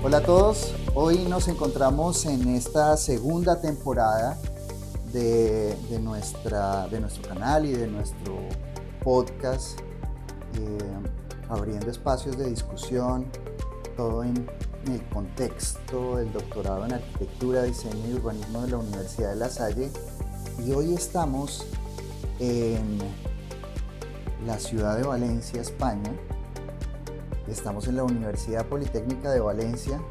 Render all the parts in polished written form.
Hola a todos, hoy nos encontramos en esta segunda temporada de nuestro canal y de nuestro podcast, abriendo espacios de discusión, todo en el contexto del doctorado en Arquitectura, Diseño y Urbanismo de la Universidad de La Salle. Y hoy estamos en la ciudad de Valencia, España. Estamos en la Universidad Politécnica de Valencia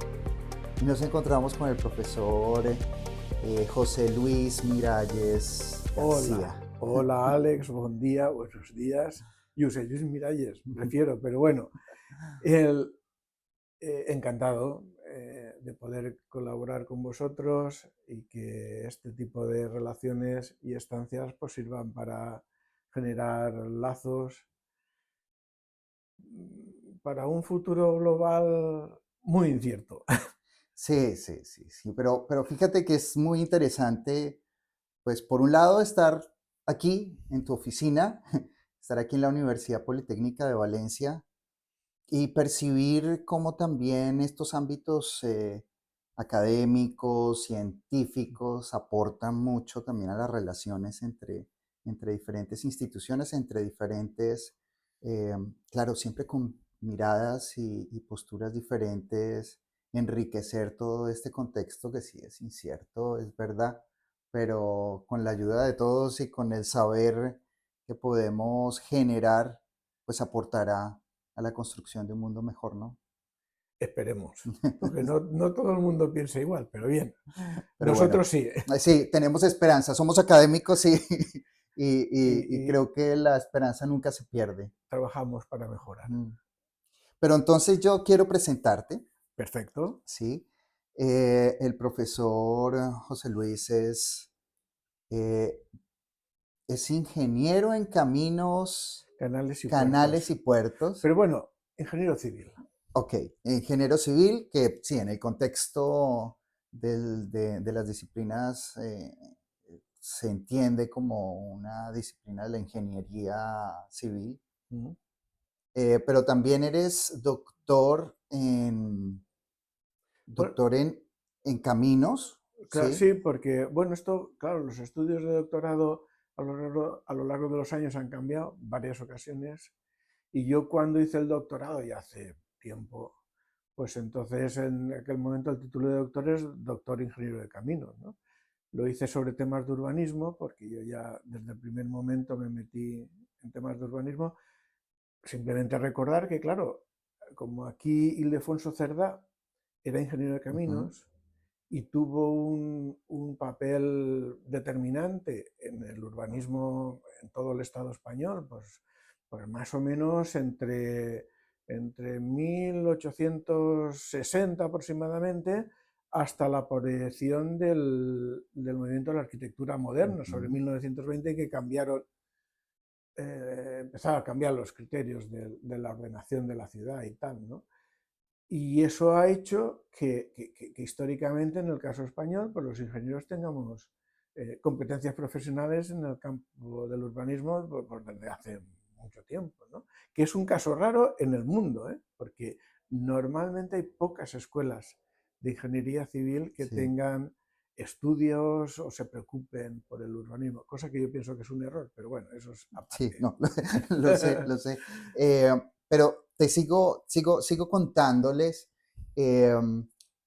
y nos encontramos con el profesor José Luis Miralles García. Hola Alex, buen día, buenos días. José Luis Miralles, prefiero, pero bueno, encantado de poder colaborar con vosotros y que este tipo de relaciones y estancias pues sirvan para generar lazos para un futuro global muy incierto. Sí, pero fíjate que es muy interesante, pues por un lado estar aquí en tu oficina, estar aquí en la Universidad Politécnica de Valencia y percibir cómo también estos ámbitos académicos, científicos, aportan mucho también a las relaciones entre diferentes instituciones, entre diferentes, eh, claro, siempre con miradas y posturas diferentes, enriquecer todo este contexto que sí es incierto, es verdad, pero con la ayuda de todos y con el saber que podemos generar, pues aportará a la construcción de un mundo mejor, ¿no? Esperemos, porque no todo el mundo piensa igual, pero bien, Pero bueno, nosotros sí. sí, tenemos esperanza, somos académicos y Y creo que la esperanza nunca se pierde. trabajamos para mejorar. Mm. Pero entonces yo quiero presentarte, Perfecto. ¿sí? El profesor José Luis eh, es ingeniero en caminos, Canales y canales y puertos. puertos. Pero bueno, ingeniero civil. Ok, ingeniero civil, que sí, en el contexto de las disciplinas se entiende como una disciplina de la ingeniería civil, Mm. pero también eres Bueno, doctor en caminos, ¿sí? sí, porque, bueno, esto, claro, los estudios de doctorado a lo largo de los años han cambiado varias ocasiones. Y yo cuando hice el doctorado, ya hace tiempo, pues entonces en aquel momento el título de doctor es doctor ingeniero de caminos, ¿no? Lo hice sobre temas de urbanismo, porque yo ya desde el primer momento me metí en temas de urbanismo. Simplemente recordar que, claro, como aquí Ildefonso Cerdá era ingeniero de Ujú. caminos y tuvo un papel determinante en el urbanismo en todo el Estado español, pues más o menos entre 1860 aproximadamente hasta la aparición del movimiento de la arquitectura moderna, sobre Ujú. 1920, que empezaron a cambiar los criterios de la ordenación de la ciudad y tal, ¿no? Y eso ha hecho que históricamente, en el caso español, pues los ingenieros tengamos competencias profesionales en el campo del urbanismo pues desde hace mucho tiempo, ¿no? Que es un caso raro en el mundo, ¿eh? Porque normalmente hay pocas escuelas de ingeniería civil que Sí, tengan estudios o se preocupen por el urbanismo, cosa que yo pienso que es un error, pero bueno, eso es sí, aparte. no, lo sé, lo sé. Eh, pero te sigo contándoles, eh,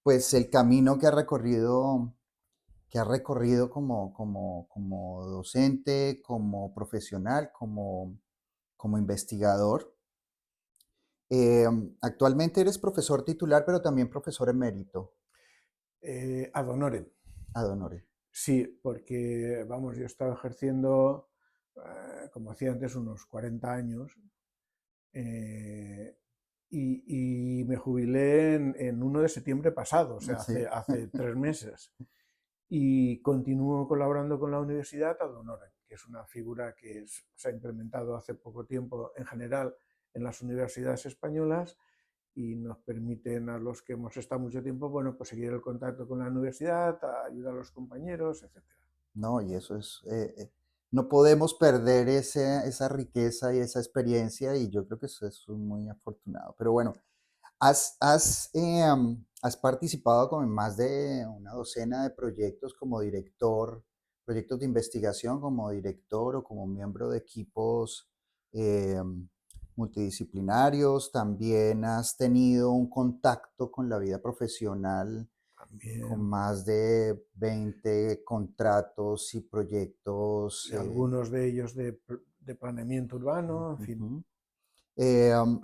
pues el camino que ha recorrido como docente, como profesional, como investigador. Actualmente eres profesor titular, pero también profesor emérito, Ad honorem. ad honorem. Sí, porque, vamos, yo estaba ejerciendo, como hacía antes, unos 40 años eh, y me jubilé en 1 de septiembre pasado, o sea, Sí. hace 3 meses. Y continúo colaborando con la Universidad ad honorem, que es una figura que se ha implementado hace poco tiempo en general en las universidades españolas y nos permiten a los que hemos estado mucho tiempo, bueno, pues seguir el contacto con la universidad, ayudar a los compañeros, etcétera. No, y eso no podemos perder esa riqueza y esa experiencia y yo creo que eso es muy afortunado. Pero bueno, Has participado como en más de una docena de proyectos como director, proyectos de investigación como director o como miembro de equipos multidisciplinarios. También has tenido un contacto con la vida profesional con También, más de 20 contratos y proyectos. y algunos de ellos de planeamiento urbano, en fin. Ujú. Eh, um,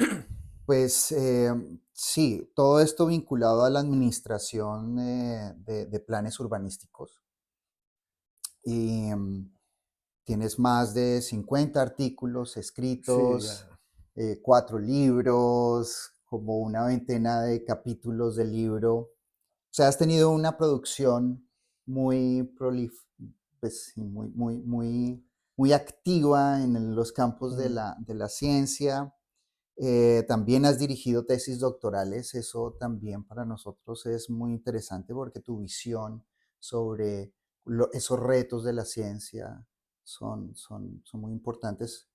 pues sí, todo esto vinculado a la administración de planes urbanísticos. Y tienes más de 50 artículos Sí, escritos, ya. 4 libros, como una veintena de capítulos del libro. O sea, has tenido una producción muy pues, sí, muy activa en los campos de Mm, la ciencia. También has dirigido tesis doctorales, eso también para nosotros es muy interesante porque tu visión sobre esos retos de la ciencia son muy importantes,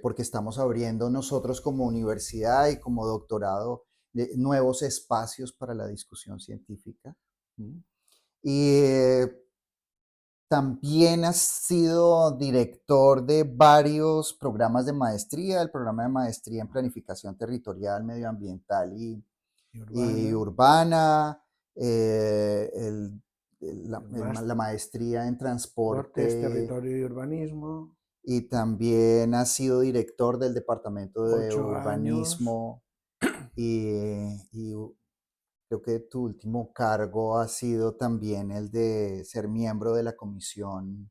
porque estamos abriendo nosotros como universidad y como doctorado nuevos espacios para la discusión científica. ¿Mm? Y también has sido director de varios programas de maestría, el programa de maestría en planificación territorial, medioambiental y y urbana, urbana, el la maestría en transportes, transporte, territorio y urbanismo, y también has sido director del departamento de 8 años. urbanismo y creo que tu último cargo ha sido también el de ser miembro de la comisión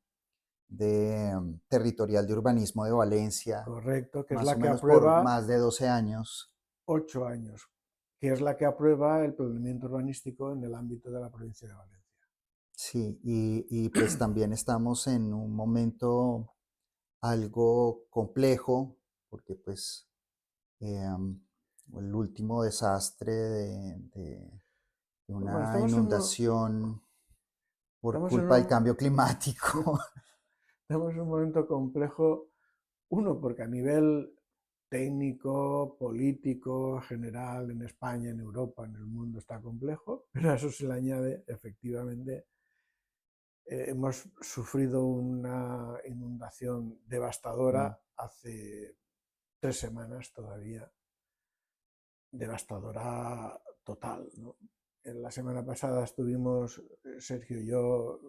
territorial de urbanismo de Valencia, Correcto, que es más la o que menos por aprueba más de 12 años. 8 años, que es la que aprueba el planeamiento urbanístico en el ámbito de la provincia de Valencia. Sí, y pues también estamos en un momento algo complejo, porque pues em, el último desastre de Pues bueno, una inundación por estamos en culpa del un, cambio climático. estamos en un momento complejo, uno, porque a nivel técnico, político, general, en España, en Europa, en el mundo está complejo, pero a eso se le añade, efectivamente, hemos sufrido una inundación Mm, devastadora hace 3 semanas todavía, devastadora total, ¿no? En la semana pasada estuvimos Sergio y yo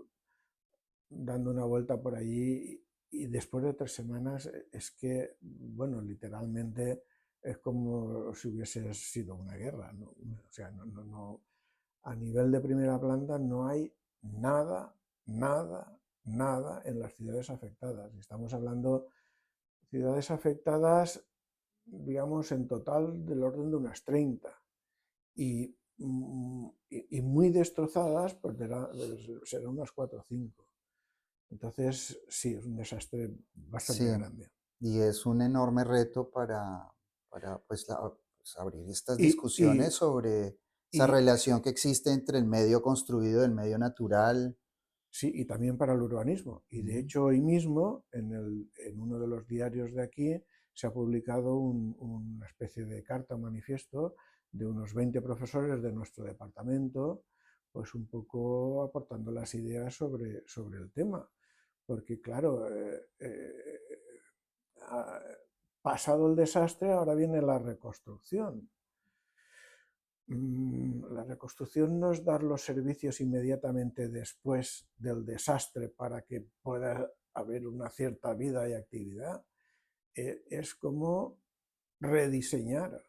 dando una vuelta por allí y después de 3 semanas es que, bueno, literalmente es como si hubiese sido una guerra, ¿no? O sea, a nivel de primera planta no hay nada, nada, nada en las ciudades afectadas. Estamos hablando de ciudades afectadas, digamos, en total del orden de unas 30 y muy destrozadas, pues serán unas 4 o 5. Entonces, sí, es un desastre sí, bastante grande. y es un enorme reto para pues, pues, abrir estas Y, discusiones y, sobre esa y relación que existe entre el medio construido y el medio natural. sí, y también para el urbanismo. Y de Ujú. hecho, hoy mismo, en uno de los diarios de aquí, se ha publicado una especie de carta, un manifiesto de unos 20 profesores de nuestro departamento, pues un poco aportando las ideas sobre el tema. Porque claro, pasado el desastre, ahora viene la reconstrucción. La reconstrucción no es dar los servicios inmediatamente después del desastre para que pueda haber una cierta vida y actividad. Es como rediseñar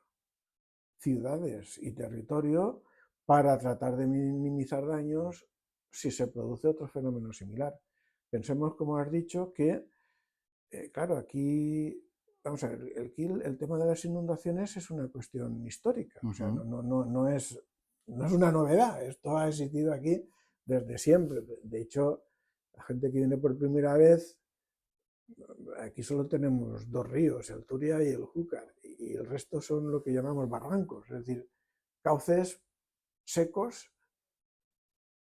ciudades y territorio para tratar de minimizar daños si se produce otro fenómeno similar. Pensemos, como has dicho, que claro, aquí, vamos a ver, el tema de las inundaciones es una cuestión histórica, o sea, Ujú. no es una novedad, esto ha existido aquí desde siempre. De hecho, la gente que viene por primera vez, aquí solo tenemos dos ríos, el Turia y el Júcar, y el resto son lo que llamamos barrancos, es decir, cauces secos,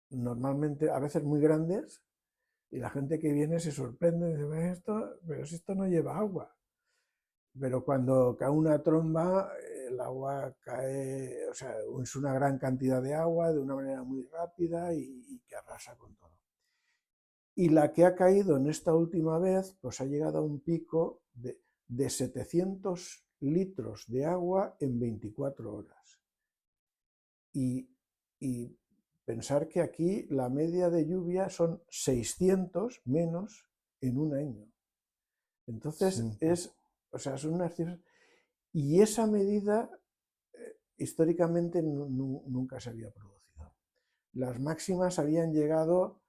normalmente a veces muy grandes, y la gente que viene se sorprende y dice, pero si esto no lleva agua. Pero cuando cae una tromba, el agua cae, o sea, es una gran cantidad de agua de una manera muy rápida y que arrasa con todo. Y la que ha caído en esta última vez, pues ha llegado a un pico de 700 litros de agua en 24 horas. Y, y pensar que aquí la media de lluvia son 600 menos en un año. Entonces, Sí, o sea, son unas cifras. Y esa medida históricamente nunca se había producido. Las máximas habían llegado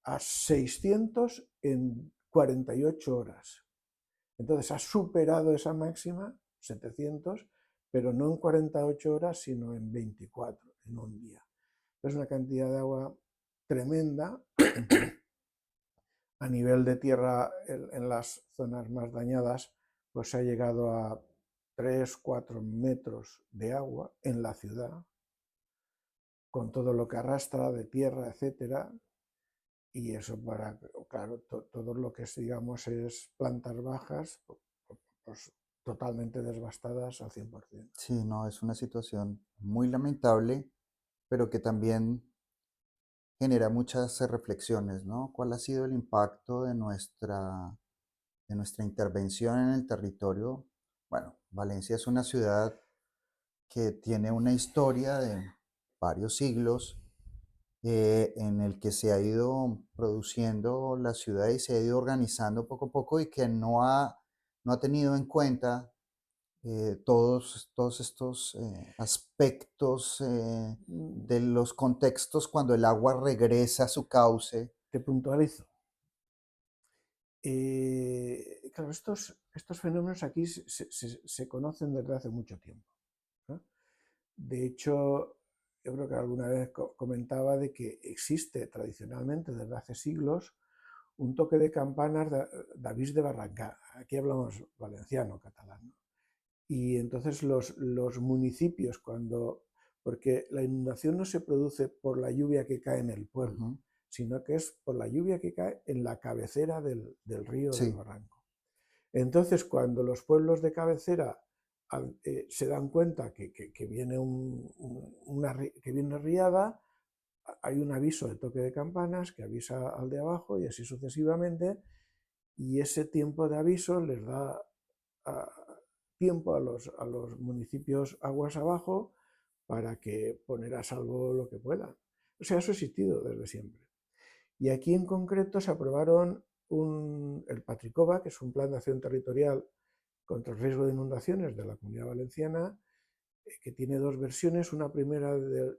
a 600 en 48 horas. Entonces ha superado esa máxima, 700, pero no en 48 horas, sino en 24, en un día. Es una cantidad de agua tremenda. A nivel de tierra, en las zonas más dañadas, pues se ha llegado a 3, 4 metros de agua en la ciudad, con todo lo que arrastra de tierra, etcétera. Y eso para, claro, todo lo que digamos es plantas bajas, pues totalmente devastadas al 100%. sí, no, es una situación muy lamentable, pero que también genera muchas reflexiones, ¿no? ¿Cuál ha sido el impacto de nuestra intervención en el territorio? Bueno, Valencia es una ciudad que tiene una historia de varios siglos, en el que se ha ido produciendo la ciudad y se ha ido organizando poco a poco y que no ha tenido en cuenta todos estos aspectos Mm, de los contextos cuando el agua regresa a su cauce. Te puntualizo. Claro, estos fenómenos aquí se conocen desde hace mucho tiempo, ¿no? De hecho, yo creo que alguna vez comentaba de que existe tradicionalmente desde hace siglos un toque de campanas de avís de barrancar. Aquí hablamos valenciano, catalán, ¿no? Y entonces los municipios, porque la inundación no se produce por la lluvia que cae en el pueblo, Ujú. sino que es por la lluvia que cae en la cabecera del río, del Sí, barranco. Entonces, cuando los pueblos de cabecera se dan cuenta que viene que viene riada, hay un aviso de toque de campanas que avisa al de abajo y así sucesivamente, y ese tiempo de aviso les da a, tiempo a los municipios aguas abajo para que poner a salvo lo que puedan. O sea, eso ha existido desde siempre. Y aquí en concreto se aprobaron el Patricova, que es un plan de acción territorial contra el riesgo de inundaciones de la Comunidad Valenciana, que tiene dos versiones. Una primera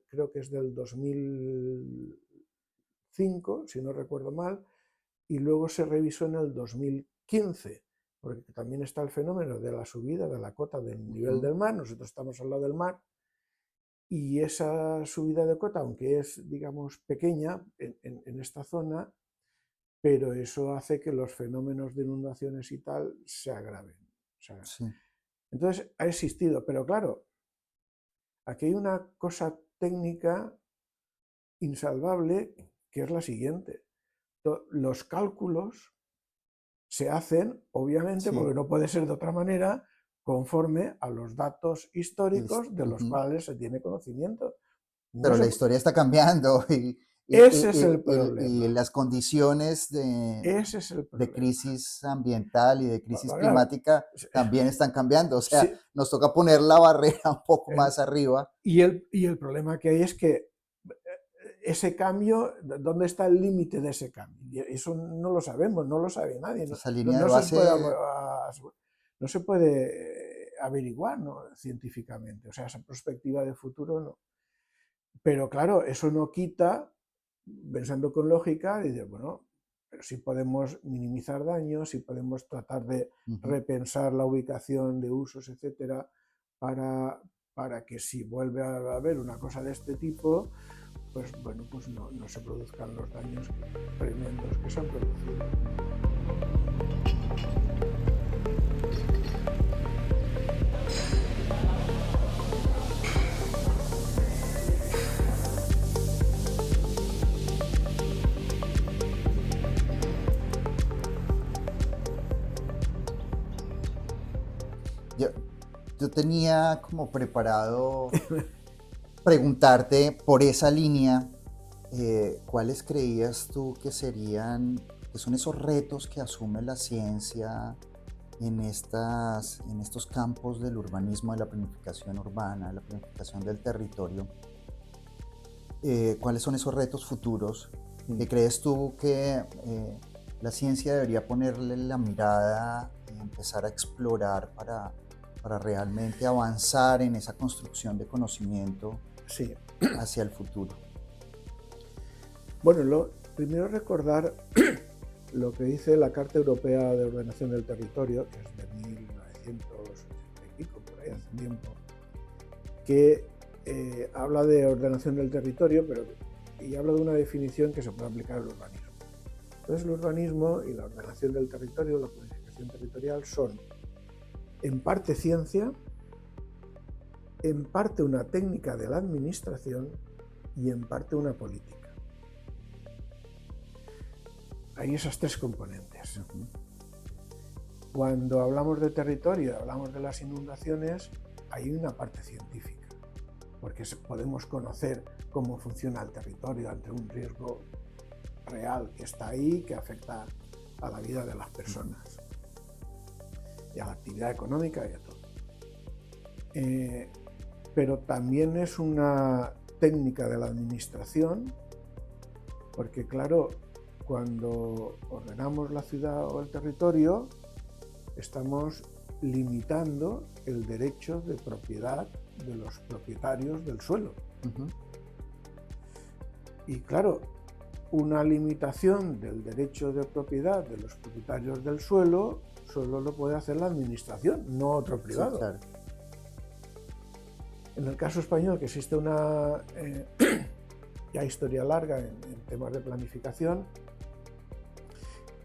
creo que es del 2005, si no recuerdo mal, y luego se revisó en el 2015, porque también está el fenómeno de la subida de la cota del nivel ujú, del mar. Nosotros estamos al lado del mar, y esa subida de cota, aunque es, digamos, pequeña en esta zona, pero eso hace que los fenómenos de inundaciones y tal se agraven. O sea, sí, entonces ha existido, pero claro, aquí hay una cosa técnica insalvable, que es la siguiente. Los cálculos se hacen, obviamente, sí. porque no puede ser de otra manera, conforme a los datos históricos de los Ujú. cuales se tiene conocimiento. No Pero se, la historia está cambiando ese es el y problema. las condiciones Ese es el de problema. crisis ambiental y de crisis Claro, climática también están cambiando. O sea, sí, nos toca poner la barrera un poco más arriba. y el problema que hay es que ese cambio, ¿dónde está el límite de ese cambio? Y eso no lo sabemos, no lo sabe nadie. No, Esa no, línea de no se puede, base, no se puede averiguar, ¿no?, científicamente. O sea, esa perspectiva de futuro no. Pero claro, eso no quita, pensando con lógica, dice, bueno, pero sí podemos minimizar daños, sí podemos tratar de ujú, repensar la ubicación de usos, etcétera, para, para que si vuelve a haber una cosa de este tipo, pues bueno, pues no se produzcan los daños tremendos que se han producido. yo, yo tenía como preparado preguntarte por esa línea, ¿cuáles creías tú que son esos retos que asume la ciencia en estos campos del urbanismo, de la planificación urbana, de la planificación del territorio? ¿Cuáles son esos retos futuros Mm. que crees tú que la ciencia debería ponerle la mirada y empezar a explorar para realmente avanzar en esa construcción de conocimiento Sí. hacia el futuro? Bueno, primero recordar lo que dice la Carta Europea de Ordenación del Territorio, que es de 1980 y pico, por ahí hace tiempo, que habla de ordenación del territorio, y habla de una definición que se puede aplicar al urbanismo. Entonces, el urbanismo y la ordenación del territorio, la planificación territorial, son en parte ciencia, en parte una técnica de la administración y en parte una política. Hay esas tres componentes. Cuando hablamos de territorio, hablamos de las inundaciones, hay una parte científica, porque podemos conocer cómo funciona el territorio ante un riesgo real que está ahí, que afecta a la vida de las personas y a la actividad económica y a todo. Pero también es una técnica de la administración, porque claro, cuando ordenamos la ciudad o el territorio, estamos limitando el derecho de propiedad de los propietarios del suelo. Y claro, una limitación del derecho de propiedad de los propietarios del suelo solo lo puede hacer la administración, no otro privado. Sí, claro. En el caso español, que existe una ya historia larga en temas de planificación,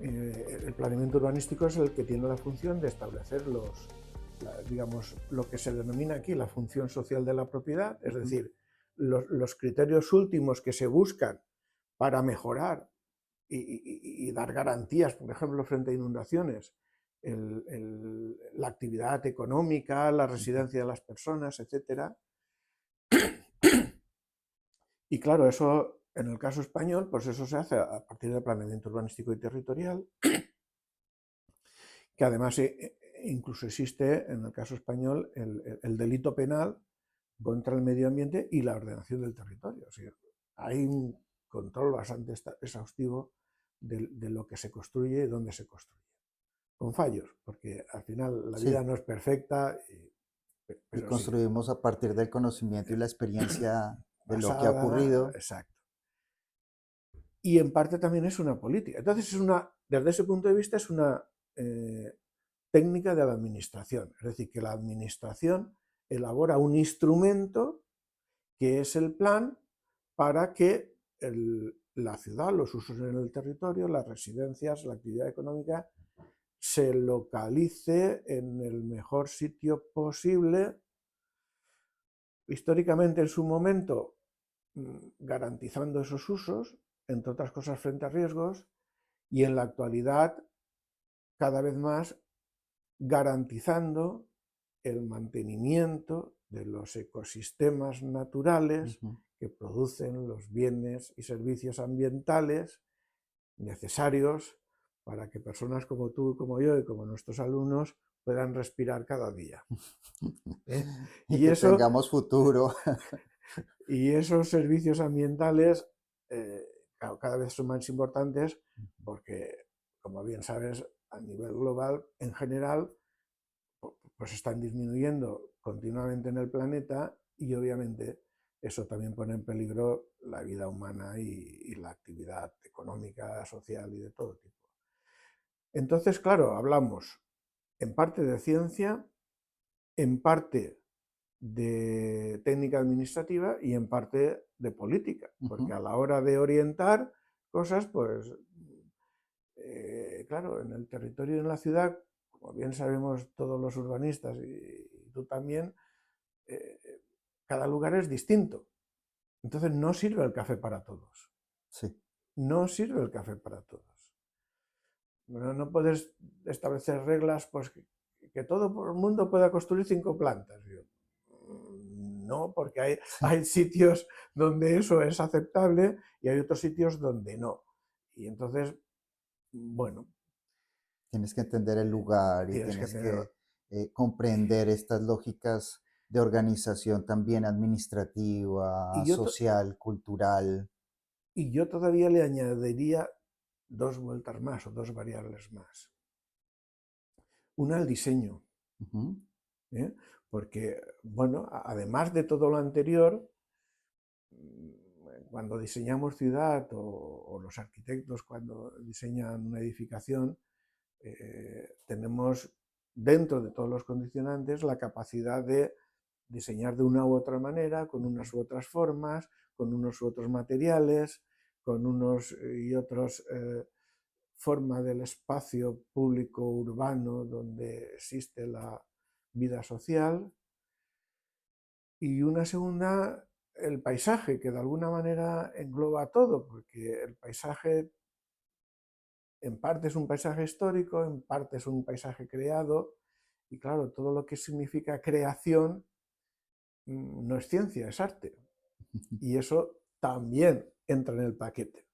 el planeamiento urbanístico es el que tiene la función de establecer digamos, lo que se denomina aquí la función social de la propiedad, es decir, los criterios últimos que se buscan para mejorar y dar garantías, por ejemplo, frente a inundaciones, la actividad económica, la residencia de las personas, etc. Y claro, eso en el caso español, pues eso se hace a partir del planeamiento urbanístico y territorial, que además incluso existe en el caso español el delito penal contra el medio ambiente y la ordenación del territorio. O sea, hay un control bastante exhaustivo de lo que se construye y dónde se construye. Con fallos, porque al final la vida Sí, no es perfecta, y pero sí, construimos a partir del conocimiento y la experiencia de lo que ha basada, ocurrido. exacto. Y en parte también es una política. Entonces, desde ese punto de vista, es una técnica de la administración. Es decir, que la administración elabora un instrumento que es el plan para que la ciudad, los usos en el territorio, las residencias, la actividad económica, se localice en el mejor sitio posible, históricamente en su momento garantizando esos usos, entre otras cosas frente a riesgos, y en la actualidad cada vez más garantizando el mantenimiento de los ecosistemas naturales Ujú. que producen los bienes y servicios ambientales necesarios para que personas como tú, como yo y como nuestros alumnos puedan respirar cada día. ¿Eh? Y Y, que eso, tengamos futuro. y esos servicios ambientales claro, cada vez son más importantes porque, como bien sabes, a nivel global, en general, pues están disminuyendo continuamente en el planeta y obviamente eso también pone en peligro la vida humana y la actividad económica, social y de todo tipo. Entonces, claro, hablamos en parte de ciencia, en parte de técnica administrativa y en parte de política, porque Ujú. a la hora de orientar cosas, pues, claro, en el territorio y en la ciudad, como bien sabemos todos los urbanistas y tú también, eh, cada lugar es distinto. Entonces no sirve el café para todos. Sí, No sirve el café para todos. No puedes establecer reglas pues, que todo el mundo pueda construir 5 plantas. Yo, no, porque Sí, hay sitios donde eso es aceptable y hay otros sitios donde no. Y entonces, bueno, tienes que entender el lugar y tienes que tienes tener... que comprender estas lógicas de organización también Y administrativa, yo, social, cultural. y yo todavía le añadiría 2 vueltas más o 2 variables más. Una, el diseño, Ujú, ¿eh? Porque, bueno, además de todo lo anterior, cuando diseñamos ciudad o los arquitectos cuando diseñan una edificación, tenemos dentro de todos los condicionantes la capacidad de diseñar de una u otra manera, con ujú. unas u otras formas, con unos u otros materiales, con unos y otros forma del espacio público urbano donde existe la vida social. Y una segunda, el paisaje, que de alguna manera engloba todo, porque el paisaje en parte es un paisaje histórico, en parte es un paisaje creado, y claro, todo lo que significa creación no es ciencia, es arte. Y eso también entra en el paquete.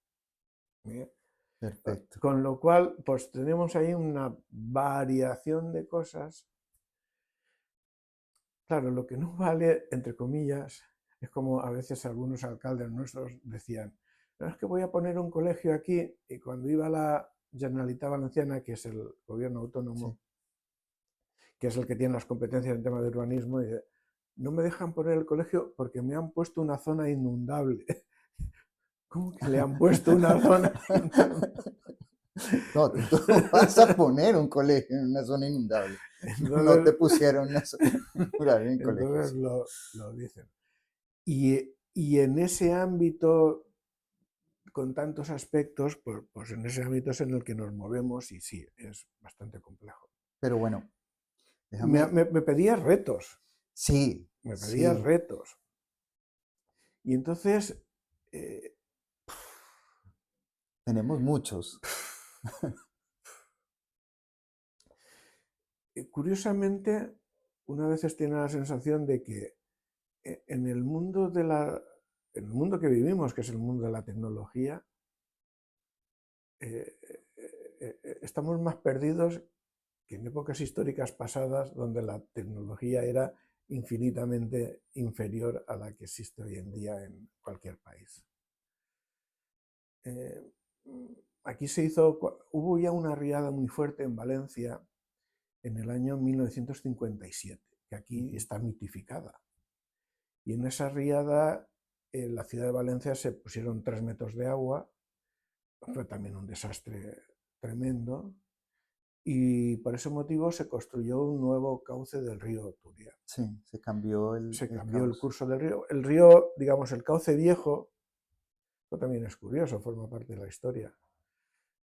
¿Eh? Perfecto. Con lo cual, pues tenemos ahí una variación de cosas. Claro, lo que no vale, entre comillas, es como a veces algunos alcaldes nuestros decían, no, es que voy a poner un colegio aquí, y cuando iba la Generalitat Valenciana, que es el gobierno Sí. autónomo, que es el que tiene las competencias en tema de urbanismo, dice, no me dejan poner el colegio porque me han puesto una zona inundable. ¿Cómo que le han puesto una zona inundable? No, tú vas a poner un colegio en una zona inundable. No te Entonces, pusieron un mural en entonces colegios. lo dicen. Y en ese ámbito, con tantos aspectos, pues en ese ámbito es en el que nos movemos y sí, es bastante complejo. Pero bueno, Me, déjame. me, me pedía retos, Sí, me pedía sí, retos. Y entonces, eh, tenemos muchos. curiosamente, una vez tiene la sensación de que en el mundo en el mundo que vivimos, que es el mundo de la tecnología, eh, estamos más perdidos que en épocas históricas pasadas donde la tecnología era infinitamente inferior a la que existe hoy en día en cualquier país. Eh, Aquí hubo ya una riada muy fuerte en Valencia en el año 1957, que aquí Ujú. está mitificada. Y en esa riada, en la ciudad de Valencia se pusieron 3 metros de agua, fue también un desastre tremendo, y por ese motivo se construyó un nuevo cauce del río Turia. Sí, se cambió Se el cambió el caos. curso del río. El río, digamos, el cauce viejo, esto también es curioso, forma parte de la historia.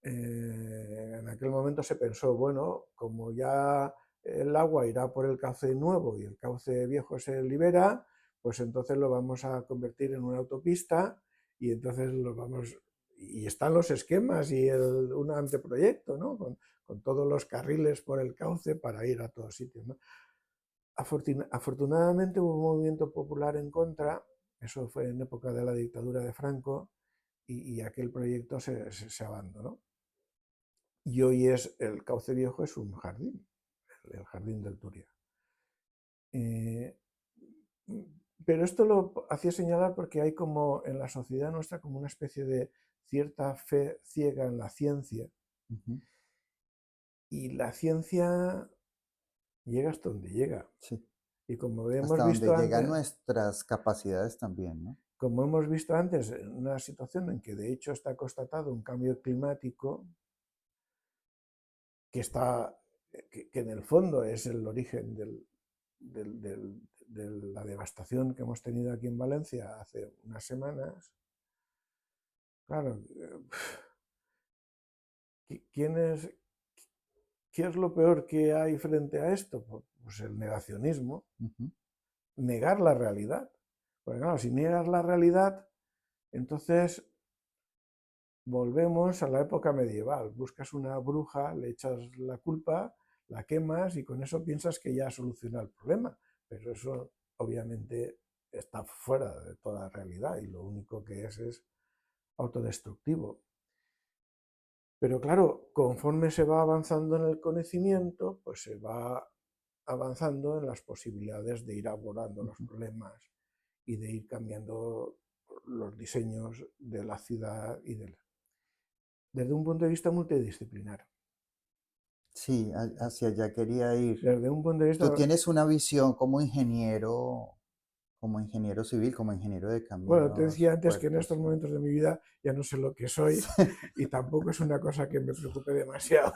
En aquel momento se pensó, bueno, como ya el agua irá por el cauce nuevo y el cauce viejo se libera, pues entonces lo vamos a convertir en una autopista y entonces lo vamos... Y están los esquemas y un anteproyecto, ¿no? Con todos los carriles por el cauce para ir a todos sitios, ¿no? Afortunadamente hubo un movimiento popular en contra, eso fue en época de la dictadura de Franco, y aquel proyecto se abandonó. Y hoy el cauce viejo es un jardín, el jardín del Turia. Eh, pero esto lo hacía señalar porque hay como en la sociedad nuestra como una especie de cierta fe ciega en la ciencia. Ujú. Y la ciencia llega hasta donde llega. Sí, Y como hemos hasta donde visto llegan antes, nuestras capacidades también, ¿no? en una situación en que de hecho está constatado un cambio climático que está, que en el fondo es el origen de la devastación que hemos tenido aquí en Valencia hace unas semanas. Claro, ¿quién es, ¿qué es lo peor que hay frente a esto? Pues el negacionismo, Ujú. negar la realidad. Porque claro, si niegas la realidad, entonces volvemos a la época medieval. Buscas una bruja, le echas la culpa, la quemas y con eso piensas que ya has solucionado el problema, pero eso obviamente está fuera de toda realidad y lo único que es autodestructivo. Pero claro, conforme se va avanzando en el conocimiento, pues se va avanzando en las posibilidades de ir abordando los ujú. problemas y de ir cambiando los diseños de la ciudad desde un punto de vista multidisciplinar. Sí, hacia allá quería ir. Desde un punto de Tú vista, tienes una visión como ingeniero civil, como ingeniero de bueno, te decía caminos, antes que en estos puertos. momentos de mi vida ya no sé lo que soy y tampoco es una cosa que me preocupe demasiado.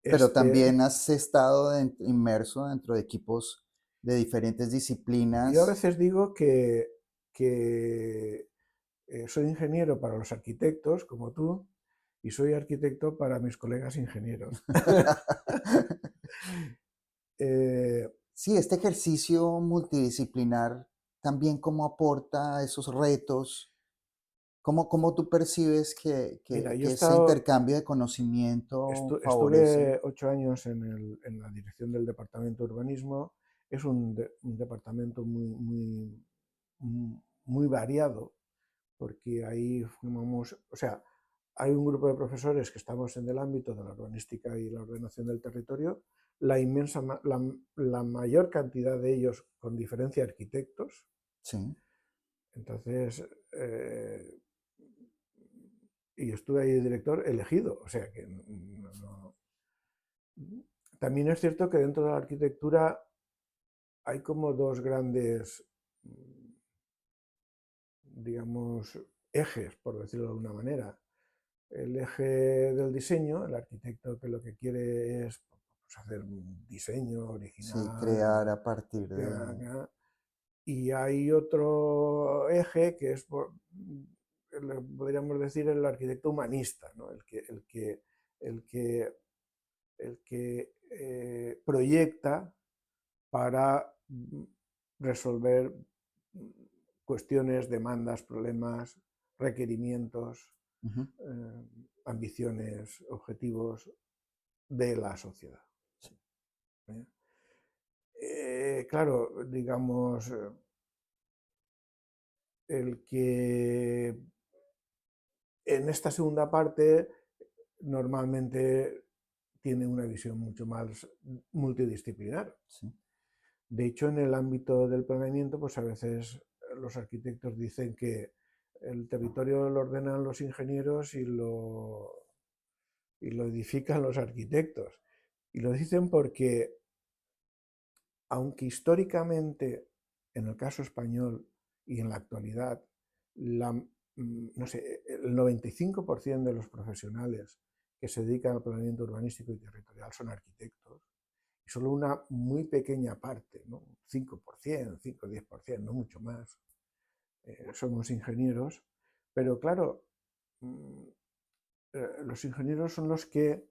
Pero Este, también has estado inmerso dentro de equipos de diferentes yo a disciplinas. veces digo que soy ingeniero para los arquitectos, como tú, y soy arquitecto para mis colegas ingenieros. Eh, Sí, este ejercicio multidisciplinar también cómo aporta esos retos, cómo tú percibes Mira, yo he que ese estado, intercambio de conocimiento favorece. estuve 8 años en la dirección del departamento de urbanismo. Es un departamento muy variado, porque ahí formamos, o sea, hay un grupo de profesores que estamos en el ámbito de la urbanística y la ordenación del territorio, la mayor cantidad de ellos, con diferencia, arquitectos. Sí, Entonces, y yo estuve ahí de director elegido, o sea que también es cierto que dentro de la arquitectura hay como dos grandes, digamos, ejes, por decirlo de alguna manera. El eje del diseño, el arquitecto que lo que quiere es pues, hacer un diseño sí, original, crear a partir de... y hay otro eje que es, podríamos decir, el arquitecto humanista, ¿no? El que, el que proyecta para resolver cuestiones, demandas, problemas, requerimientos, Ujú, ambiciones, objetivos de la sociedad. sí, ¿Eh? Claro, digamos, el que en esta segunda parte normalmente tiene una visión mucho más multidisciplinar. sí. De hecho, en el ámbito del planeamiento, pues a veces los arquitectos dicen que el territorio lo ordenan los ingenieros y lo edifican los arquitectos. Y lo dicen porque, aunque históricamente, en el caso español y en la actualidad, no sé, el 95% de los profesionales que se dedican al planeamiento urbanístico y territorial son arquitectos, y solo una muy pequeña parte, ¿no? 5%, 5 o 10%, no mucho más, somos ingenieros, pero claro, mm, los ingenieros son los que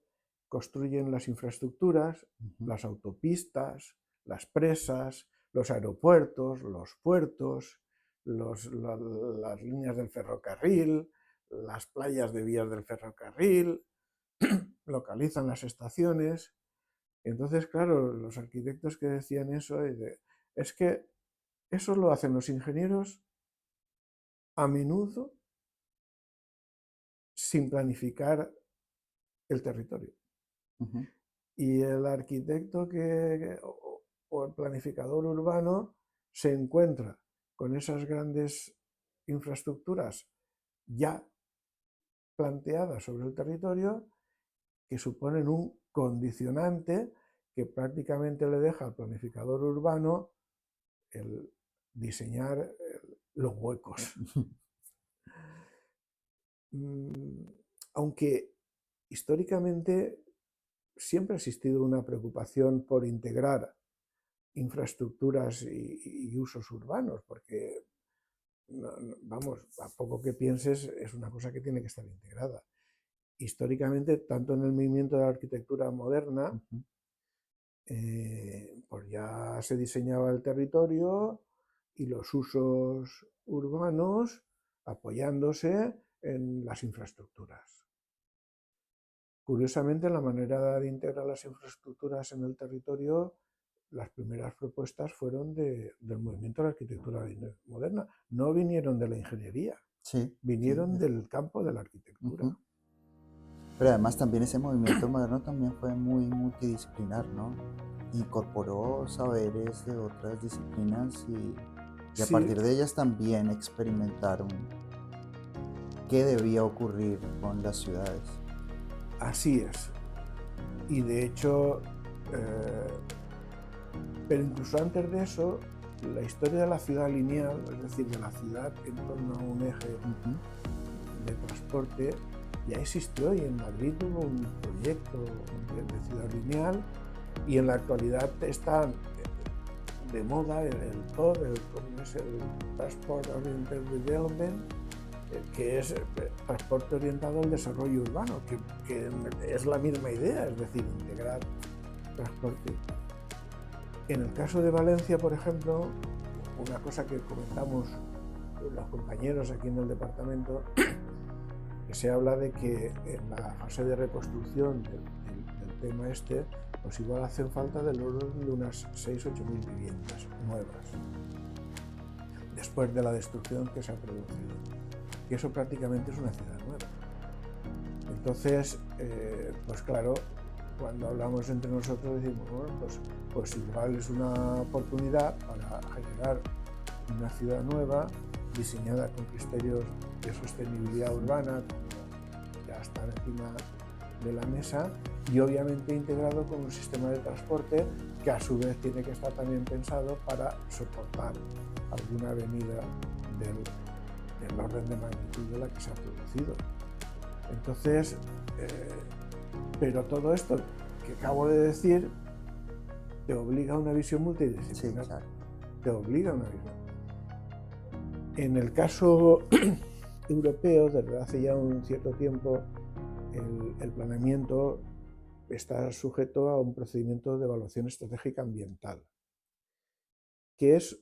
construyen las infraestructuras, Ujú, las autopistas, las presas, los aeropuertos, los puertos, las líneas del ferrocarril, las playas de vías del ferrocarril, localizan las estaciones. Entonces, claro, los arquitectos que decían eso, es que eso lo hacen los ingenieros a menudo sin planificar el territorio. ujú. Y el arquitecto o el planificador urbano se encuentra con esas grandes infraestructuras ya planteadas sobre el territorio que suponen un condicionante que prácticamente le deja al planificador urbano el diseñar los huecos. Mm, Aunque históricamente siempre ha existido una preocupación por integrar infraestructuras y usos urbanos, porque, vamos, a poco que pienses, es una cosa que tiene que estar integrada. Históricamente, tanto en el movimiento de la arquitectura moderna, Ujú. pues ya se diseñaba el territorio y los usos urbanos apoyándose en las infraestructuras. Curiosamente, la manera de integrar las infraestructuras en el territorio, las primeras propuestas fueron del movimiento de la arquitectura moderna. No vinieron de la ingeniería, Sí, sí. vinieron del campo de la arquitectura. Ujú. Pero además también ese movimiento moderno también fue muy multidisciplinar, ¿no? Incorporó saberes de otras disciplinas y a Sí, partir de ellas también experimentaron qué debía ocurrir con las ciudades. así es. Y de hecho, eh, pero incluso antes de eso, la historia de la ciudad lineal, es decir, de la ciudad en torno a un eje Ujú. de transporte, ya existió y en Madrid hubo un proyecto de ciudad lineal y en la actualidad están de moda el TOD, ¿cómo es? El Transport Oriented Development, que es transporte orientado al desarrollo urbano, que es la misma idea, es decir, integrar transporte. En el caso de Valencia, por ejemplo, una cosa que comentamos los compañeros aquí en el departamento, que se habla de que en la fase de reconstrucción del tema este, pues igual hacen falta del orden de unas 6 o 8 mil viviendas nuevas, después de la destrucción que se ha producido. Y eso prácticamente es una ciudad nueva. Entonces, pues claro, cuando hablamos entre nosotros decimos, bueno, pues igual es una oportunidad para generar una ciudad nueva, diseñada con criterios de sostenibilidad urbana, como ya están encima de la mesa, y obviamente integrado con un sistema de transporte que a su vez tiene que estar también pensado para soportar alguna avenida del orden de magnitud de la que se ha producido. Entonces, pero todo esto que acabo de decir te obliga a una visión Sí, multidisciplinar, claro. te obliga a una visión. En el caso europeo, desde hace ya un cierto tiempo, el planeamiento está sujeto a un procedimiento de evaluación estratégica ambiental, que es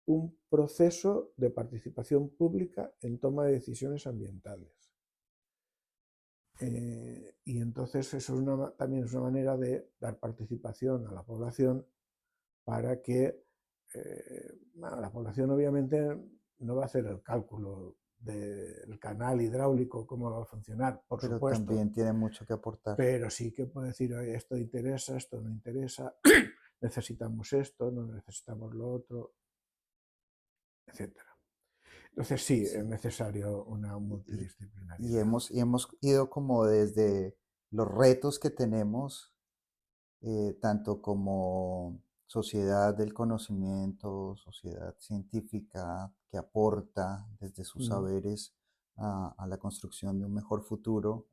un proceso de participación pública en toma de decisiones ambientales. Y entonces eso es también es una manera de dar participación a la población para que bueno, la población obviamente no va a hacer el cálculo del canal hidráulico, cómo va a funcionar, por Pero supuesto, también tiene mucho que aportar. pero sí que puede decir, oye, esto interesa, esto no interesa, necesitamos esto, no necesitamos lo otro, etcétera. Entonces sí, es Sí. necesario una Y, y multidisciplinariedad. hemos ido como desde los retos que tenemos, tanto como sociedad del conocimiento, sociedad científica que aporta desde sus Mm, saberes a la construcción de un mejor futuro.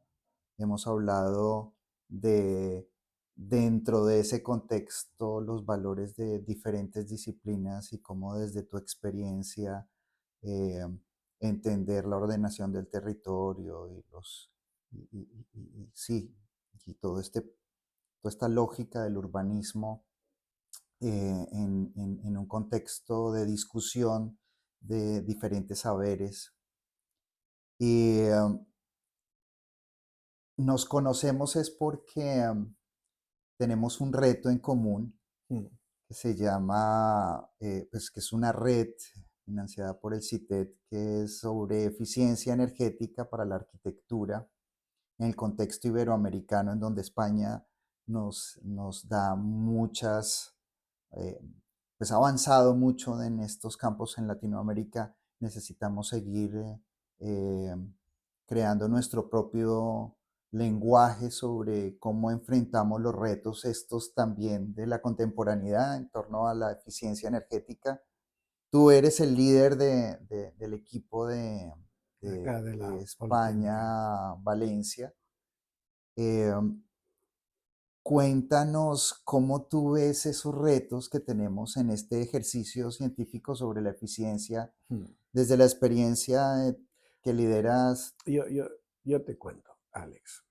Hemos hablado de, dentro de ese contexto, los valores de diferentes disciplinas y cómo desde tu experiencia eh, entender la ordenación del territorio y sí, y toda esta lógica del urbanismo en un contexto de discusión de diferentes saberes. Y nos conocemos es porque tenemos un reto en común mm, que se llama, pues que es una red financiada por el CITED, que es sobre eficiencia energética para la arquitectura en el contexto iberoamericano, en donde España nos da muchas, eh, pues ha avanzado mucho en estos campos en Latinoamérica. Necesitamos seguir eh, creando nuestro propio lenguaje sobre cómo enfrentamos los retos estos también de la contemporaneidad en torno a la eficiencia energética. Tú eres el líder del equipo acá de la de Politécnica. España, Valencia. Eh, Cuéntanos cómo tú ves esos retos que tenemos en este ejercicio científico sobre la eficiencia Mm. desde la experiencia que lideras. Yo, yo, yo te cuento, Alex.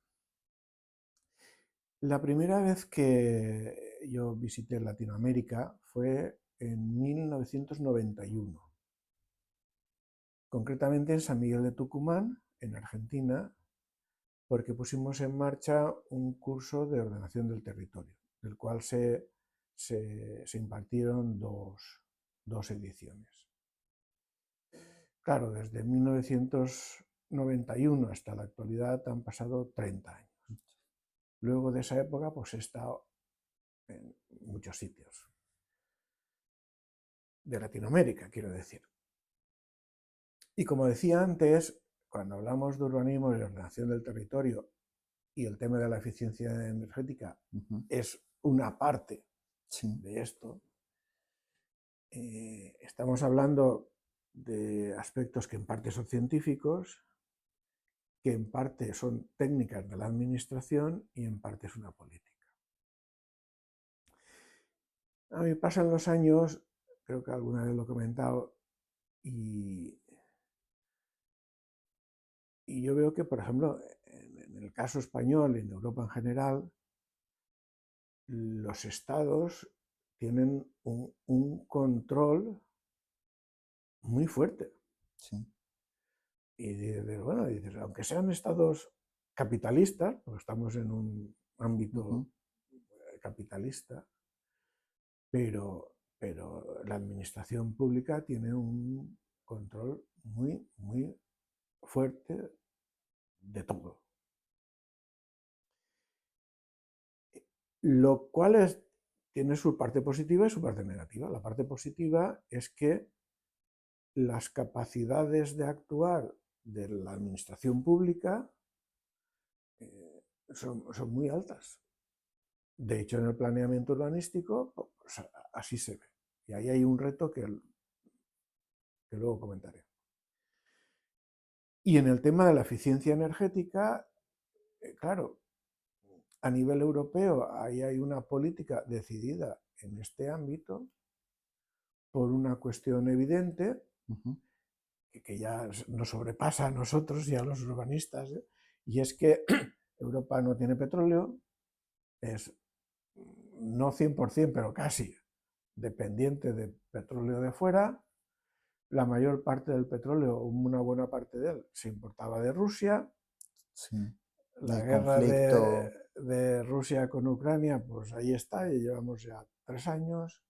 La primera vez que yo visité Latinoamérica fue en 1991, concretamente en San Miguel de Tucumán, en Argentina, porque pusimos en marcha un curso de ordenación del territorio, del cual se impartieron dos ediciones. Claro, desde 1991 hasta la actualidad han pasado 30 años. Luego de esa época, pues he estado en muchos sitios de Latinoamérica, quiero decir. Y como decía antes, cuando hablamos de urbanismo y de ordenación del territorio y el tema de la eficiencia energética Ujú. es una parte Sí, de esto, estamos hablando de aspectos que en parte son científicos, que en parte son técnicas de la administración y en parte es una política. A mí pasan los años, creo que alguna vez lo he comentado, y, y yo veo que, por ejemplo, en el caso español y en Europa en general, los estados tienen un control muy fuerte. sí. Y bueno, dices, aunque sean estados capitalistas, porque estamos en un ámbito Ujú. capitalista, pero la administración pública tiene un control muy, muy fuerte de todo. Lo cual tiene su parte positiva y su parte negativa. La parte positiva es que las capacidades de actuar de la administración pública son muy altas. De hecho, en el planeamiento urbanístico pues, así se ve. Y ahí hay un reto que luego comentaré. Y en el tema de la eficiencia energética, claro, a nivel europeo ahí hay una política decidida en este ámbito por una cuestión evidente Ujú. que ya nos sobrepasa a nosotros y a los urbanistas, y es que Europa no tiene petróleo, es no 100%, pero casi dependiente de petróleo de fuera. La mayor parte del petróleo, una buena parte de él, se importaba de Rusia. Sí. La El guerra conflicto. de Rusia con Ucrania, pues ahí está, y llevamos ya 3 años.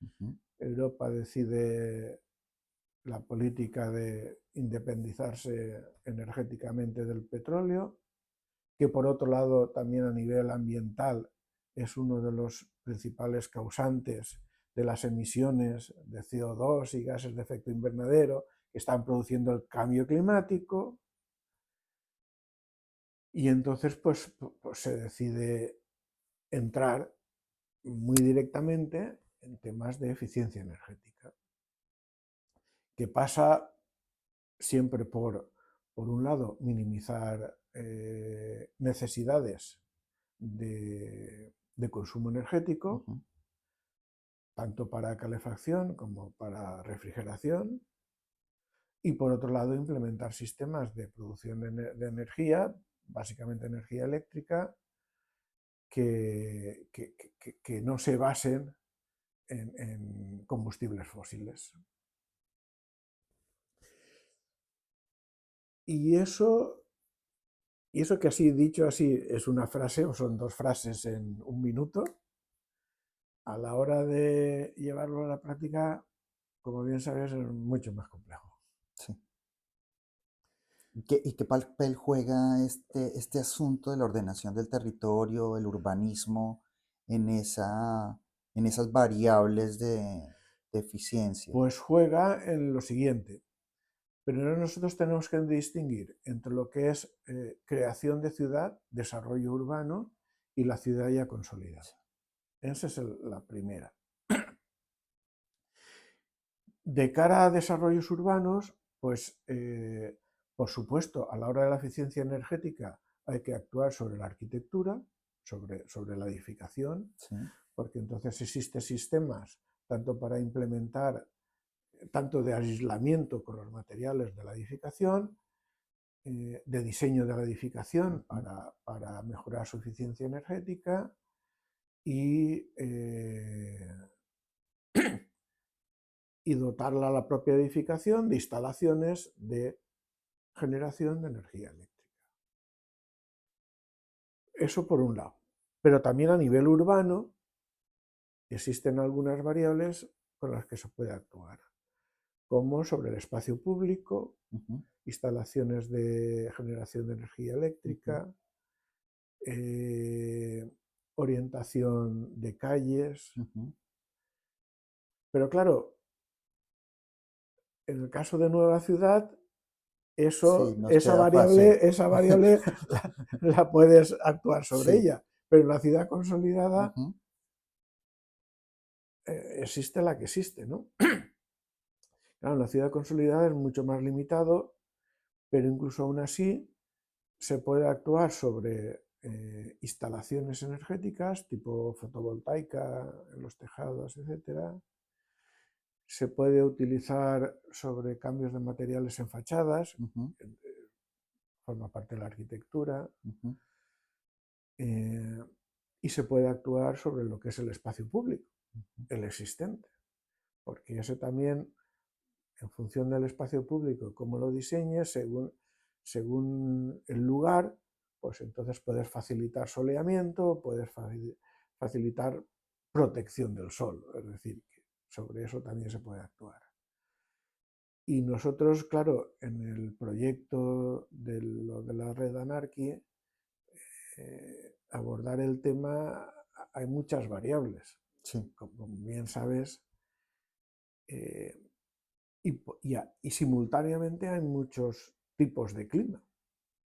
Ujú. Europa decide la política de independizarse energéticamente del petróleo, que por otro lado también a nivel ambiental es uno de los principales causantes de las emisiones de CO2 y gases de efecto invernadero que están produciendo el cambio climático. Y entonces pues se decide entrar muy directamente en temas de eficiencia energética, que pasa siempre por un lado, minimizar necesidades de consumo energético, Ujú. tanto para calefacción como para refrigeración, y por otro lado, implementar sistemas de producción de energía, básicamente energía eléctrica, que no se basen en combustibles fósiles. Y eso, y eso que así dicho así es una frase o son dos frases en un minuto, a la hora de llevarlo a la práctica, como bien sabes, es mucho más complejo. Sí. ¿Y qué papel juega este asunto de la ordenación del territorio, el urbanismo, en en esas variables de eficiencia? Pues juega en lo siguiente. Primero nosotros tenemos que distinguir entre lo que es creación de ciudad, desarrollo urbano y la ciudad ya consolidada. Esa es la primera. De cara a desarrollos urbanos, pues por supuesto, a la hora de la eficiencia energética hay que actuar sobre la arquitectura, sobre la edificación, Sí. porque entonces existen sistemas tanto para implementar, tanto de aislamiento con los materiales de la edificación, de diseño de la edificación Ujú. para mejorar su eficiencia energética y dotarla a la propia edificación de instalaciones de generación de energía eléctrica. eso por un lado. Pero también a nivel urbano existen algunas variables con las que se puede actuar, como sobre el espacio público, Ujú, instalaciones de generación de energía ujú, eléctrica, eh, orientación de calles. ujú. Pero claro, en el caso de Nueva Ciudad, Sí, eso, nos queda fácil. esa variable la puedes actuar sobre Sí. ella. Pero en la ciudad consolidada Ujú, existe la que existe, ¿no? Claro, en la ciudad consolidada es mucho más limitado, pero incluso aún así se puede actuar sobre instalaciones energéticas tipo fotovoltaica en los tejados, etcétera. Se puede utilizar sobre cambios de materiales en fachadas, ujú, forma parte de la arquitectura, ujú. eh, y se puede actuar sobre lo que es el espacio público, el existente, porque ese también, en función del espacio público, cómo lo diseñes, según el lugar, pues entonces puedes facilitar soleamiento, puedes facilitar protección del sol, es decir, que sobre eso también se puede actuar. Y nosotros, claro, en el proyecto de lo de la red Anarchy, abordar el tema, hay muchas variables. Sí, Como bien sabes, eh, y simultáneamente hay muchos tipos de clima.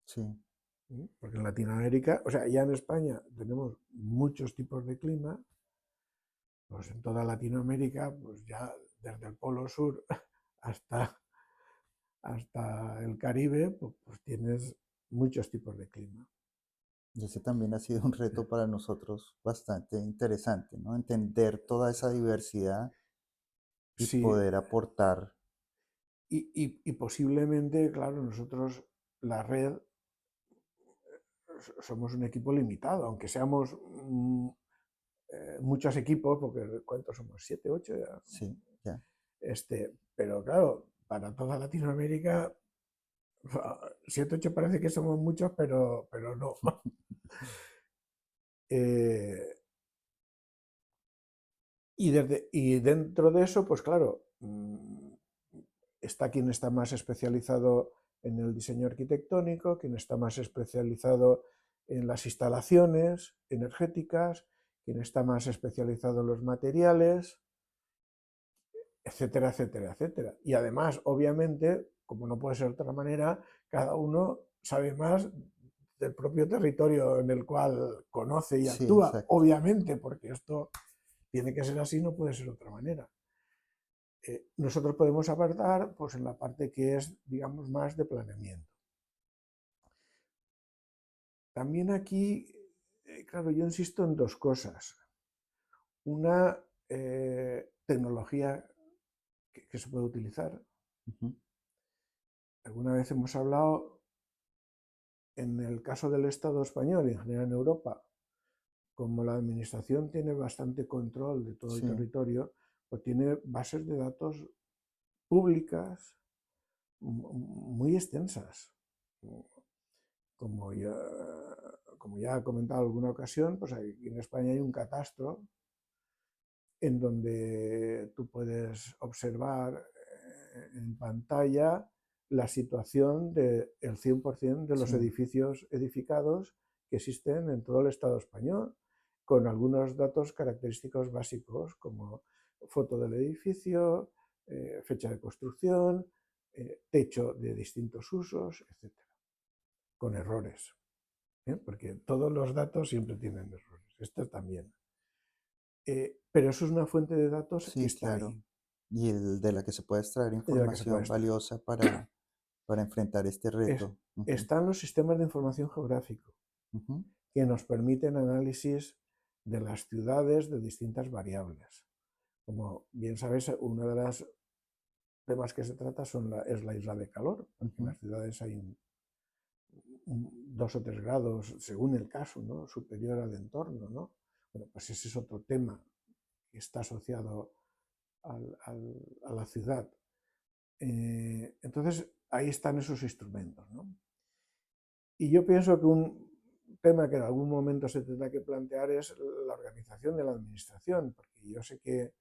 sí, Porque en Latinoamérica, o sea, ya en España tenemos muchos tipos de clima, pues en toda Latinoamérica, pues ya desde el Polo Sur hasta, hasta el Caribe, pues tienes muchos tipos de clima. y ese también ha sido un reto para nosotros bastante interesante, ¿no? Entender toda esa diversidad y Sí, poder aportar. y posiblemente, claro, nosotros, la red, somos un equipo limitado, aunque seamos muchos equipos, porque ¿cuántos somos? ¿Siete, ocho? Ya. Sí, ya. Pero claro, para toda Latinoamérica, siete, ocho parece que somos muchos, pero no. Eh, y dentro de eso, pues claro, está quien está más especializado en el diseño arquitectónico, quien está más especializado en las instalaciones energéticas, quien está más especializado en los materiales, etcétera, etcétera, etcétera. Y además, obviamente, como no puede ser de otra manera, cada uno sabe más del propio territorio en el cual conoce y Sí, actúa, exacto. obviamente, porque esto tiene que ser así, no puede ser de otra manera. Nosotros podemos apartar pues, en la parte que es, digamos, más de planeamiento. También aquí, claro, yo insisto en dos cosas. Una, tecnología que se puede utilizar. Ujú, Alguna vez hemos hablado, en el caso del Estado español y en general en Europa, como la administración tiene bastante control de todo el sí, territorio, pues tiene bases de datos públicas muy extensas. Como ya, como ya he comentado en alguna ocasión, pues aquí en España hay un catastro en donde tú puedes observar en pantalla la situación del 100% de los sí, edificios edificados que existen en todo el Estado español, con algunos datos característicos básicos como foto del edificio, fecha de construcción, techo de distintos usos, etcétera, con errores, porque todos los datos siempre tienen errores, esto también. Pero eso es una fuente de datos que sí, está claro. ahí, Y el de la que se puede extraer y de la que se puede información extraer. valiosa para enfrentar este Es, reto. Ujú, están los sistemas de información geográfico, ujú, que nos permiten análisis de las ciudades de distintas variables. Como bien sabéis, uno de los temas que se trata es la isla de calor, porque en ujú. las ciudades hay 2 o 3 grados, según el caso, ¿no? Superior al entorno, ¿no? Bueno, pues ese es otro tema que está asociado a la ciudad. Entonces, ahí están esos instrumentos, ¿no? Y yo pienso que tema que en algún momento se tendrá que plantear es la organización de la administración, porque yo sé que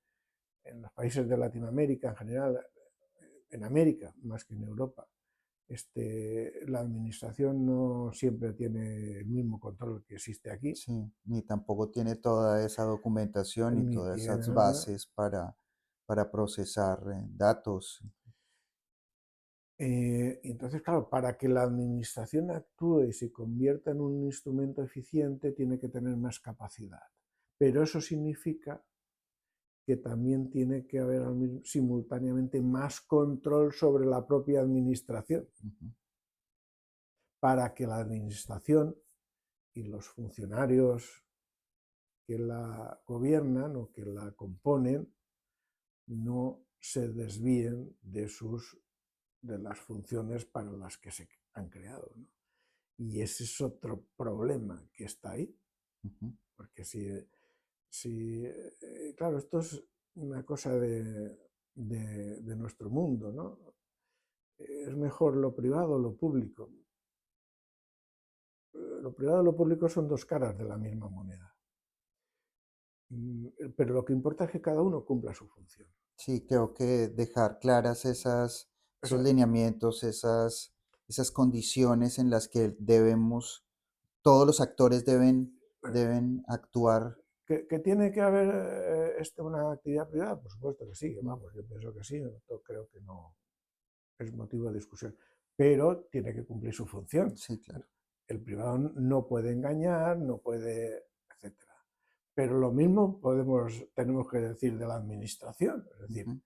en los países de Latinoamérica en general, en América más que en Europa, la administración no siempre tiene el mismo control que existe aquí, Sí, ni tampoco tiene toda esa documentación y ni todas esas tiene... bases para procesar datos. Y entonces, claro, para que la administración actúe y se convierta en un instrumento eficiente, tiene que tener más capacidad. Pero eso significa que también tiene que haber simultáneamente más control sobre la propia administración, Ujú. para que la administración y los funcionarios que la gobiernan o que la componen no se desvíen de las funciones para las que se han creado, ¿no? Y ese es otro problema que está ahí, Ujú. porque claro, esto es una cosa de nuestro mundo, ¿no? Es mejor lo privado o lo público. Lo privado y lo público son dos caras de la misma moneda. Pero lo que importa es que cada uno cumpla su función. Sí, creo que dejar claras O esos sea, lineamientos, esas condiciones en las que todos los actores deben actuar. que tiene que haber una actividad privada, por supuesto que sí, Mm. vamos, yo pienso que sí, creo que no es motivo de discusión, pero tiene que cumplir su función. Sí, claro. El privado no puede engañar, no puede, etcétera. Pero lo mismo tenemos que decir de la administración, es decir, Ujú.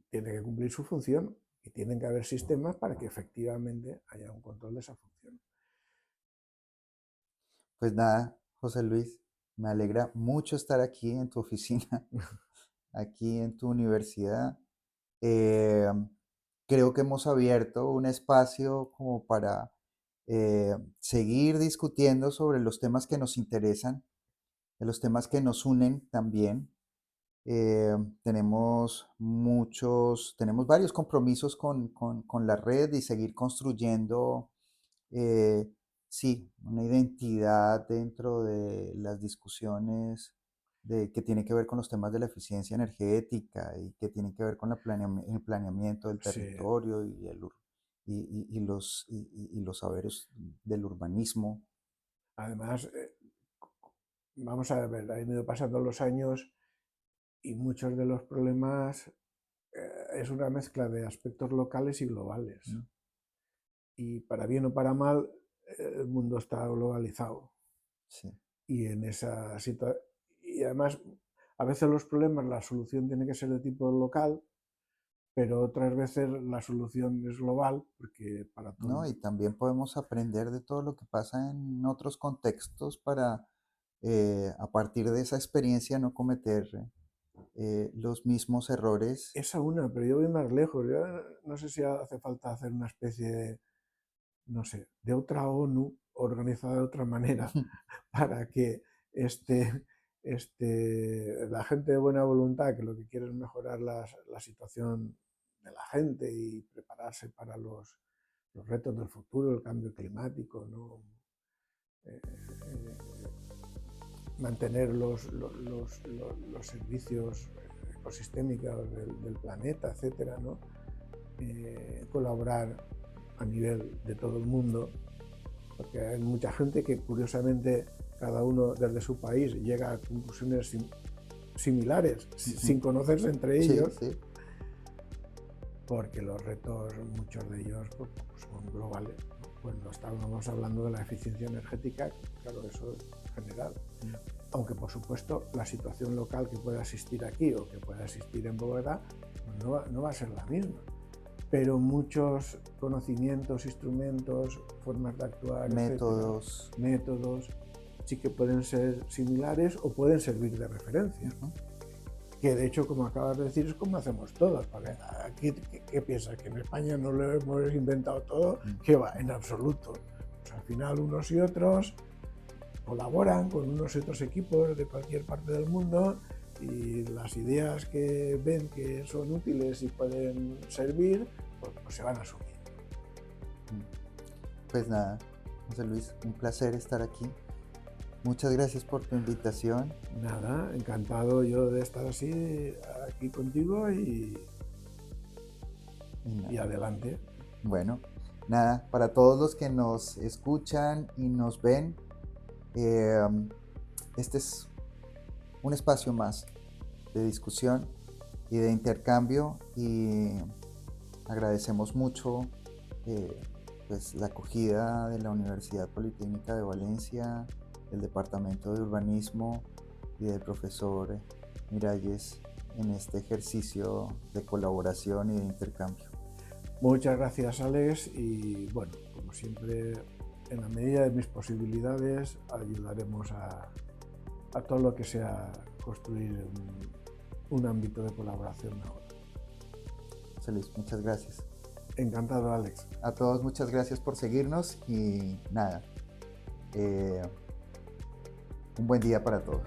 tiene que cumplir su función y tienen que haber sistemas para que efectivamente haya un control de esa función. Pues nada, José Luis, me alegra mucho estar aquí en tu oficina, aquí en tu universidad. Eh, Creo que hemos abierto un espacio como para seguir discutiendo sobre los temas que nos interesan, de los temas que nos unen también. Eh, tenemos varios compromisos con la red y seguir construyendo, eh, sí, una identidad dentro de las discusiones que tienen que ver con los temas de la eficiencia energética y que tienen que ver con el planeamiento del Sí. territorio y los saberes del urbanismo. Además, vamos a ver, han ido pasando los años y muchos de los problemas es una mezcla de aspectos locales y globales. ¿No? Y para bien o para mal, el mundo está globalizado. Sí. Y en esa situación, y además, a veces los problemas, la solución tiene que ser de tipo local, pero otras veces la solución es global, porque para todo el ¿No? Y mundo. también podemos aprender de todo lo que pasa en otros contextos para, a partir de esa experiencia, no cometer los mismos errores. Esa una, pero yo voy más lejos. Yo no sé si hace falta hacer una especie de, no sé, de otra ONU organizada de otra manera para que la gente de buena voluntad, que lo que quiere es mejorar la situación de la gente y prepararse para los retos del futuro, el cambio climático, ¿no? Mantener los servicios ecosistémicos del planeta, etcétera, ¿no? Colaborar a nivel de todo el mundo, porque hay mucha gente que curiosamente cada uno desde su país llega a conclusiones similares, sin conocerse entre Sí, ellos, sí. porque los retos, muchos de ellos, pues, son globales. Cuando estábamos hablando de la eficiencia energética, claro, eso es general. Aunque, por supuesto, la situación local que pueda existir aquí o que pueda existir en Bogotá no va a ser la misma. Pero muchos conocimientos, instrumentos, formas de actuar, etcétera, Métodos. métodos, sí que pueden ser similares o pueden servir de referencia. Ujú. Que de hecho, como acabas de decir, es como hacemos todos. Porque aquí, ¿qué piensas? ¿Que en España no lo hemos inventado todo? ¿Qué va? En absoluto. Pues al final unos y otros colaboran con unos y otros equipos de cualquier parte del mundo y las ideas que ven que son útiles y pueden servir, pues se van a asumir. Pues nada, José Luis, un placer estar aquí. Muchas gracias por tu invitación. Nada, encantado yo de estar así aquí contigo Y y nada, adelante. bueno, nada, para todos los que nos escuchan y nos ven, eh, este es un espacio más de discusión y de intercambio y agradecemos mucho eh, pues, la acogida de la Universidad Politécnica de Valencia, del Departamento de Urbanismo y del profesor Miralles en este ejercicio de colaboración y de intercambio. Muchas gracias, Alex, y bueno, como siempre, en la medida de mis posibilidades, ayudaremos a todo lo que sea construir un ámbito de colaboración mejor. José Luis, muchas gracias. Encantado, Alex. A todos muchas gracias por seguirnos y nada, un buen día para todos.